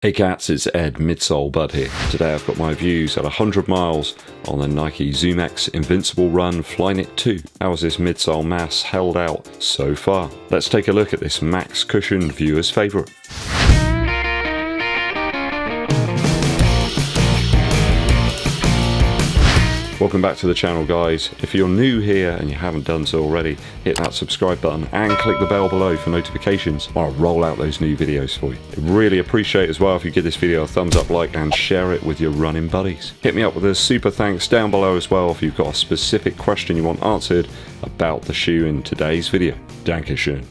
Hey cats, it's Ed, Midsole Bud here. Today I've got my views at 100 miles on the Nike Zoomx Invincible Run Flyknit 2. How has this midsole mass held out so far? Let's take a look at this max cushion viewer's favourite. Welcome back to the channel, guys. If you're new here and you haven't done so already, hit that subscribe button and click the bell below for notifications when I roll out those new videos for you. I'd really appreciate as well if you give this video a thumbs up, like, and share it with your running buddies. Hit me up with a super thanks down below as well if you've got a specific question you want answered about the shoe in today's video. Dankeschön.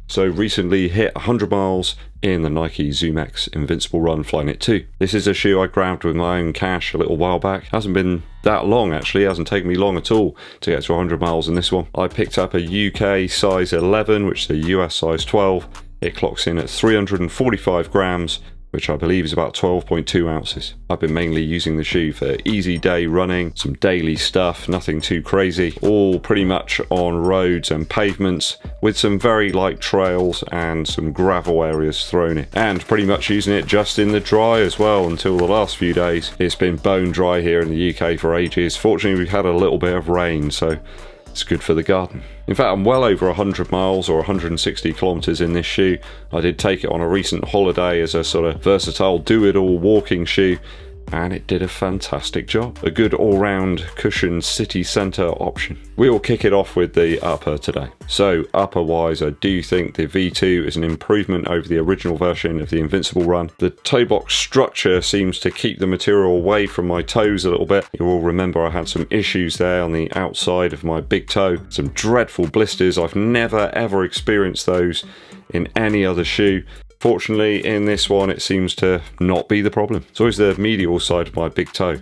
So recently hit 100 miles in the Nike Zoomx Invincible Run Flyknit 2. This is a shoe I grabbed with my own cash a little while back. Hasn't been that long actually, it hasn't taken me long at all to get to 100 miles in this one. I picked up a UK size 11, which is a US size 12. It clocks in at 345 grams, which I believe is about 12.2 ounces. I've been mainly using the shoe for easy day running, some daily stuff, nothing too crazy, all pretty much on roads and pavements with some very light trails and some gravel areas thrown in. And pretty much using it just in the dry as well until the last few days. It's been bone dry here in the UK for ages. Fortunately, we've had a little bit of rain, so it's good for the garden. In fact, I'm well over 100 miles or 160 kilometers in this shoe. I did take it on a recent holiday as a sort of versatile do-it-all walking shoe, and it did a fantastic job. A good all-round cushion city centre option. We'll kick it off with the upper today. So upper-wise, I do think the V2 is an improvement over the original version of the Invincible Run. The toe box structure seems to keep the material away from my toes a little bit. You will remember I had some issues there on the outside of my big toe. Some dreadful blisters. I've never ever experienced those in any other shoe. Fortunately, in this one, it seems to not be the problem. So is the medial side of my big toe.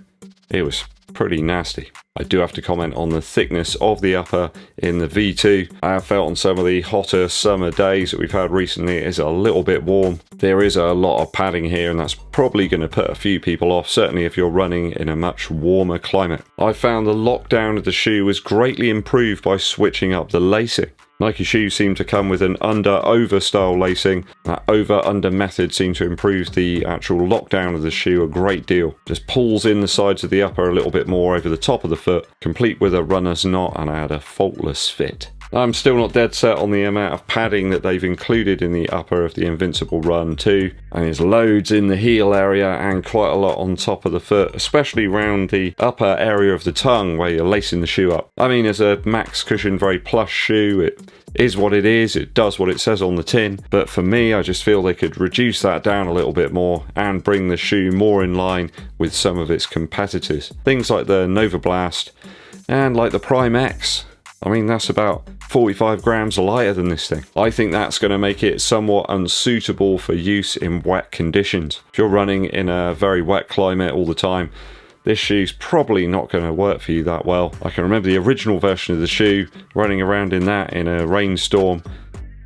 It was pretty nasty. I do have to comment on the thickness of the upper in the V2. I have felt on some of the hotter summer days that we've had recently it is a little bit warm. There is a lot of padding here, and that's probably going to put a few people off, certainly if you're running in a much warmer climate. I found the lockdown of the shoe was greatly improved by switching up the lacing. Nike shoes seem to come with an under-over style lacing. That over-under method seemed to improve the actual lockdown of the shoe a great deal. Just pulls in the sides of the upper a little bit more over the top of the foot, complete with a runner's knot, and I had a faultless fit. I'm still not dead set on the amount of padding that they've included in the upper of the Invincible Run 2. And there's loads in the heel area and quite a lot on top of the foot, especially around the upper area of the tongue where you're lacing the shoe up. I mean, as a max cushion, very plush shoe, it is what it is, it does what it says on the tin, but for me I just feel they could reduce that down a little bit more and bring the shoe more in line with some of its competitors. Things like the Nova Blast and like the Prime X. I mean, that's about 45 grams lighter than this thing. I think that's going to make it somewhat unsuitable for use in wet conditions. If you're running in a very wet climate all the time, this shoe's probably not going to work for you that well. I can remember the original version of the shoe, running around in that in a rainstorm,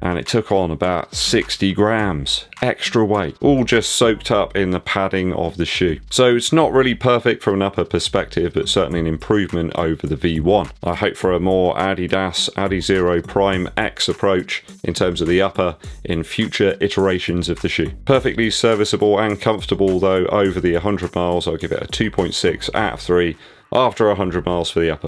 and it took on about 60 grams extra weight, all just soaked up in the padding of the shoe. So it's not really perfect from an upper perspective, but certainly an improvement over the V1. I hope for a more Adidas Adizero Prime X approach in terms of the upper in future iterations of the shoe. Perfectly serviceable and comfortable though. Over the 100 miles, I'll give it a 2.6 out of 3 after 100 miles for the upper.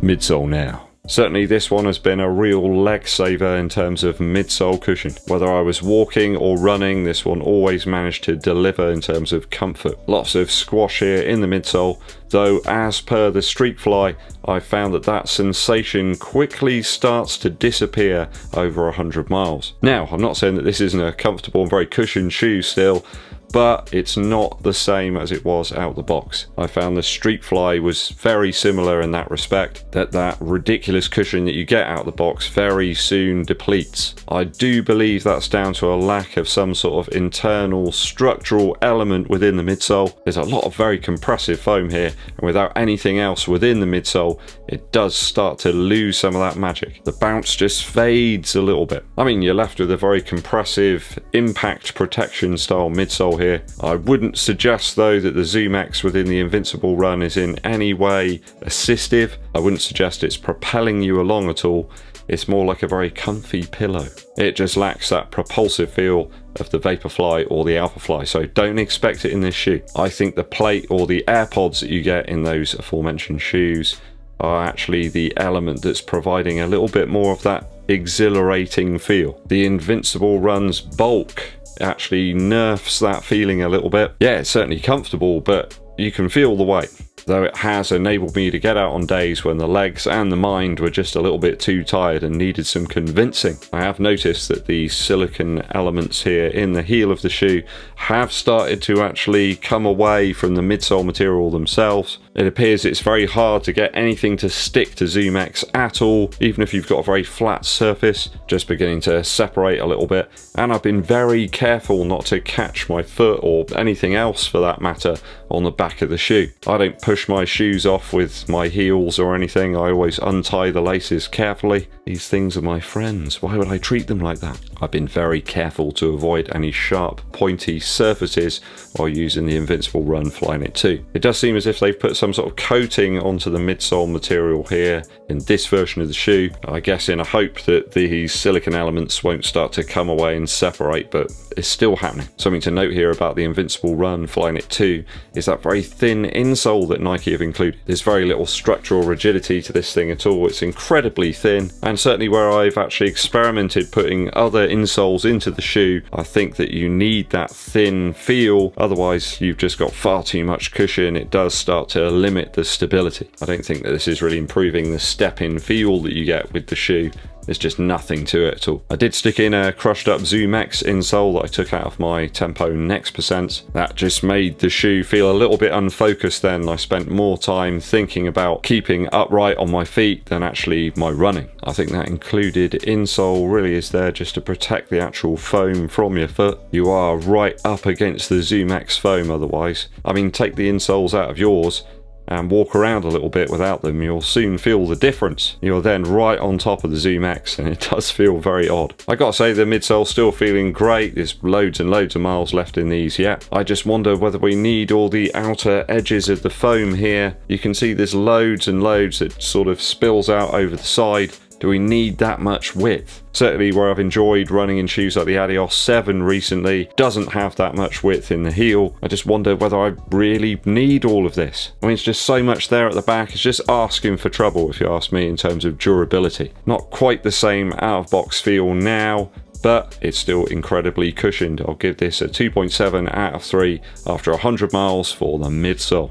Midsole now. Certainly this one has been a real leg saver in terms of midsole cushion. Whether I was walking or running, this one always managed to deliver in terms of comfort. Lots of squash here in the midsole, though as per the Streetfly, I found that sensation quickly starts to disappear over 100 miles. Now, I'm not saying that this isn't a comfortable and very cushioned shoe still, but it's not the same as it was out the box. I found the Streetfly was very similar in that respect, that ridiculous cushion that you get out the box very soon depletes. I do believe that's down to a lack of some sort of internal structural element within the midsole. There's a lot of very compressive foam here, and without anything else within the midsole, it does start to lose some of that magic. The bounce just fades a little bit. I mean, you're left with a very compressive impact protection style midsole here. I wouldn't suggest though that the Zoomx within the Invincible Run is in any way assistive. I wouldn't suggest it's propelling you along at all. it's more like a very comfy pillow. It just lacks that propulsive feel of the Vaporfly or the Alphafly, so don't expect it in this shoe. I think the plate or the AirPods that you get in those aforementioned shoes are actually the element that's providing a little bit more of that exhilarating feel. The Invincible Run's bulk actually nerfs that feeling a little bit. Yeah, it's certainly comfortable, but you can feel the weight. Though it has enabled me to get out on days when the legs and the mind were just a little bit too tired and needed some convincing. I have noticed that the silicone elements here in the heel of the shoe have started to actually come away from the midsole material themselves. It appears it's very hard to get anything to stick to Zoomx at all, even if you've got a very flat surface, just beginning to separate a little bit. And I've been very careful not to catch my foot or anything else for that matter on the back of the shoe. I don't push my shoes off with my heels or anything. I always untie the laces carefully. These things are my friends. Why would I treat them like that? I've been very careful to avoid any sharp, pointy surfaces while using the Invincible Run Flyknit 2. It does seem as if they've put some sort of coating onto the midsole material here in this version of the shoe. I guess in a hope that these silicone elements won't start to come away and separate, but it's still happening. Something to note here about the Invincible Run Flyknit 2 is that very thin insole that Nike have included. There's very little structural rigidity to this thing at all. It's incredibly thin, and certainly where I've actually experimented putting other insoles into the shoe, I think that you need that thin feel, otherwise you've just got far too much cushion. It does start to limit the stability. I don't think that this is really improving the step-in feel that you get with the shoe. There's just nothing to it at all. I did stick in a crushed up Zoomx insole that I took out of my Tempo Next Percent. That just made the shoe feel a little bit unfocused then. I spent more time thinking about keeping upright on my feet than actually my running. I think that included insole really is there just to protect the actual foam from your foot. You are right up against the Zoomx foam otherwise. I mean, take the insoles out of yours and walk around a little bit without them, you'll soon feel the difference. You're then right on top of the Zoomx and it does feel very odd. I gotta say the midsole's still feeling great. There's loads and loads of miles left in these yet. I just wonder whether we need all the outer edges of the foam here. You can see there's loads and loads that sort of spills out over the side. Do we need that much width? Certainly where I've enjoyed running in shoes like the Adios 7 recently, doesn't have that much width in the heel. I just wonder whether I really need all of this. I mean, it's just so much there at the back. It's just asking for trouble if you ask me in terms of durability. Not quite the same out-of-box feel now, but it's still incredibly cushioned. I'll give this a 2.7 out of 3 after 100 miles for the midsole.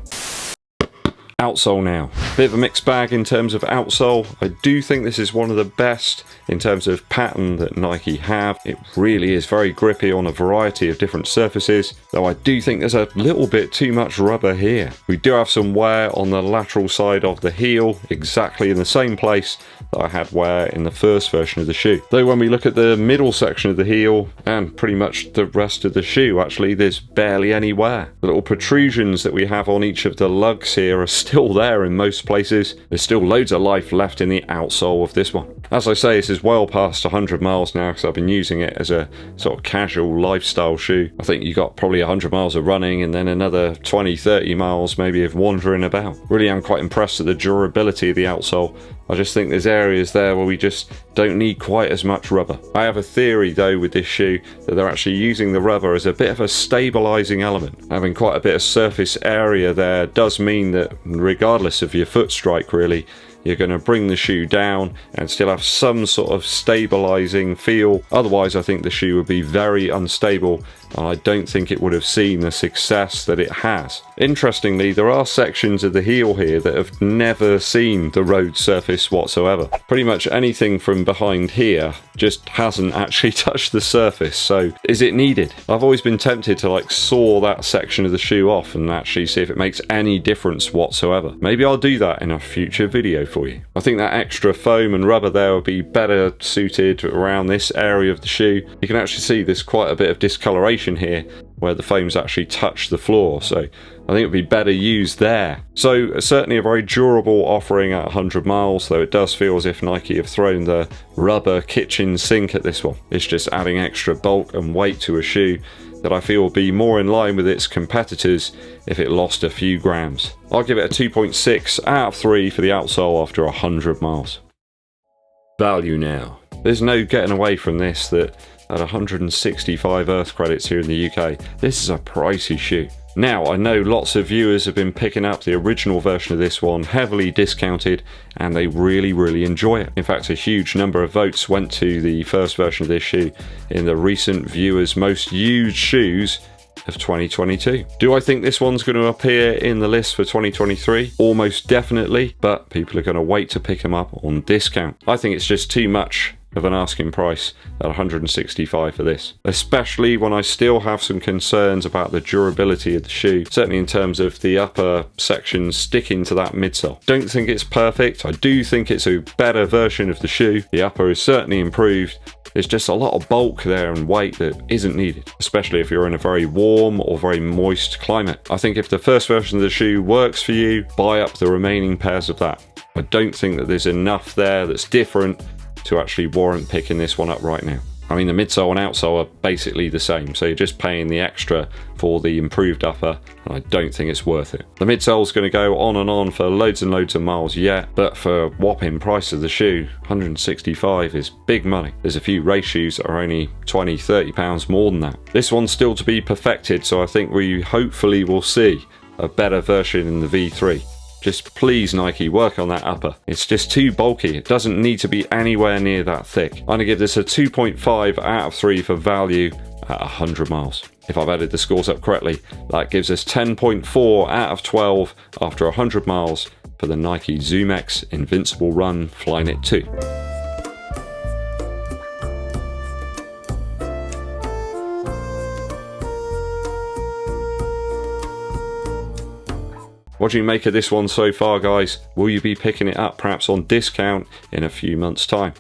Outsole now. Bit of a mixed bag in terms of outsole. I do think this is one of the best in terms of pattern that Nike have. It really is very grippy on a variety of different surfaces, though I do think there's a little bit too much rubber here. We do have some wear on the lateral side of the heel, exactly in the same place that I had wear in the first version of the shoe. Though when we look at the middle section of the heel, and pretty much the rest of the shoe actually, there's barely any wear. The little protrusions that we have on each of the lugs here are still there in most places. There's still loads of life left in the outsole of this one. As I say, this is well past 100 miles now because I've been using it as a sort of casual lifestyle shoe. I think you got probably 100 miles of running and then another 20-30 miles maybe of wandering about. Really am quite impressed at the durability of the outsole. I just think there's areas there where we just don't need quite as much rubber. I have a theory though with this shoe that they're actually using the rubber as a bit of a stabilizing element. Having quite a bit of surface area there does mean that regardless of your foot strike really, you're going to bring the shoe down and still have some sort of stabilizing feel. Otherwise I think the shoe would be very unstable and I don't think it would have seen the success that it has. Interestingly, there are sections of the heel here that have never seen the road surface whatsoever. Pretty much anything from behind here just hasn't actually touched the surface, so is it needed? I've always been tempted to like saw that section of the shoe off and actually see if it makes any difference whatsoever. Maybe I'll do that in a future video for you. I think that extra foam and rubber there would be better suited around this area of the shoe. You can actually see there's quite a bit of discoloration here where the foam's actually touched the floor, so I think it would be better used there. So certainly a very durable offering at 100 miles, though it does feel as if Nike have thrown the rubber kitchen sink at this one. It's just adding extra bulk and weight to a shoe that I feel will be more in line with its competitors if it lost a few grams. I'll give it a 2.6 out of 3 for the outsole after 100 miles. value now. There's no getting away from this, that at 165 Earth credits here in the UK, this is a pricey shoe. Now, I know lots of viewers have been picking up the original version of this one, heavily discounted, and they really enjoy it. In fact, a huge number of votes went to the first version of this shoe in the recent viewers' most used shoes of 2022. Do I think this one's going to appear in the list for 2023? Almost definitely, but people are going to wait to pick them up on discount. I think it's just too much of an asking price at 165 for this, especially when I still have some concerns about the durability of the shoe, certainly in terms of the upper section sticking to that midsole. Don't think it's perfect. I do think it's a better version of the shoe. The upper is certainly improved. There's just a lot of bulk there and weight that isn't needed, especially if you're in a very warm or very moist climate. I think if the first version of the shoe works for you, buy up the remaining pairs of that. I don't think that there's enough there that's different to actually warrant picking this one up right now. I mean, the midsole and outsole are basically the same, so you're just paying the extra for the improved upper, and I don't think it's worth it. The midsole's going to go on and on for loads and loads of miles yet, but for whopping price of the shoe, 165 is big money. There's a few race shoes that are only 20-30 pounds more than that. This one's still to be perfected, so I think we hopefully will see a better version in the V3. Just please, Nike, work on that upper. It's just too bulky. It doesn't need to be anywhere near that thick. I'm going to give this a 2.5 out of 3 for value at 100 miles. If I've added the scores up correctly, that gives us 10.4 out of 12 after 100 miles for the Nike Zoomx Invincible Run Flyknit 2. What do you make of this one so far, guys? Will you be picking it up perhaps on discount in a few months' time?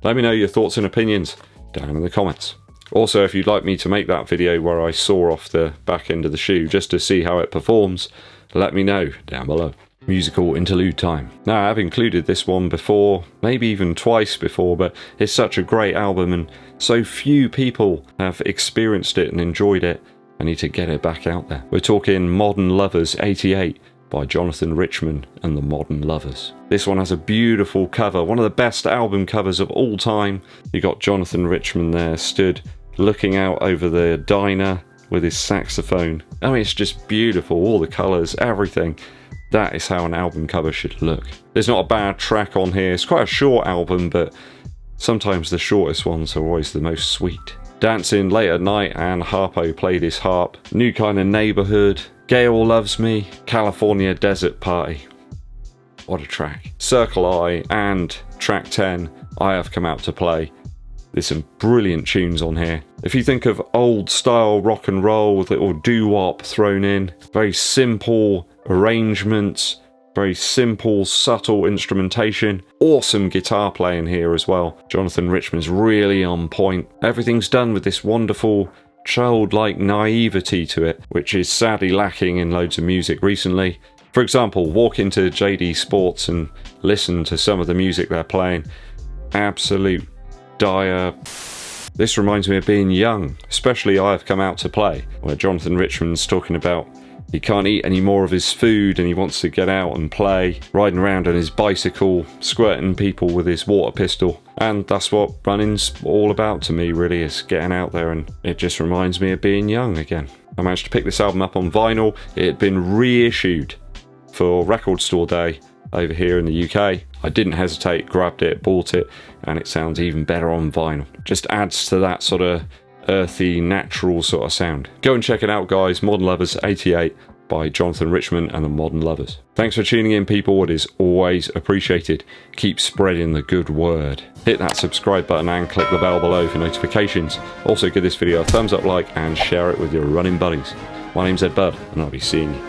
Let me know your thoughts and opinions down in the comments. Also, if you'd like me to make that video where I saw off the back end of the shoe just to see how it performs, let me know down below. Musical interlude time. Now, I've included this one before, maybe even twice before, but it's such a great album and so few people have experienced it and enjoyed it. I need to get it back out there. We're talking Modern Lovers 88 by Jonathan Richman and the Modern Lovers. This one has a beautiful cover, one of the best album covers of all time. You got Jonathan Richman there stood looking out over the diner with his saxophone. I mean, it's just beautiful, all the colours, everything. That is how an album cover should look. There's not a bad track on here. It's quite a short album, but sometimes the shortest ones are always the most sweet. Dancing Late at Night and Harpo Played His Harp, New Kind of Neighborhood, Gail Loves Me, California Desert Party. What a track. Circle I and track 10, I Have Come Out to Play. There's some brilliant tunes on here. If you think of old style rock and roll with little doo-wop thrown in, very simple arrangements, very simple, subtle instrumentation. Awesome guitar playing here as well. Jonathan Richman's really on point. Everything's done with this wonderful childlike naivety to it, which is sadly lacking in loads of music recently. For example, walk into JD Sports and listen to some of the music they're playing. Absolute dire. This reminds me of being young, especially I Have Come Out to Play, where Jonathan Richman's talking about he can't eat any more of his food and he wants to get out and play, riding around on his bicycle, squirting people with his water pistol. And that's what running's all about to me, really, is getting out there, and it just reminds me of being young again. I managed to pick this album up on vinyl. It had been reissued for Record Store Day over here in the UK. I didn't hesitate, grabbed it, bought it, and it sounds even better on vinyl. Just adds to that sort of earthy, natural sort of sound. Go and check it out, guys. Modern Lovers 88 by Jonathan Richman and the Modern Lovers. Thanks for tuning in, people. It is always appreciated. Keep spreading the good word. Hit that subscribe button and click the bell below for notifications. Also, give this video a thumbs up, like, and share it with your running buddies. My name's Eddbud, and I'll be seeing you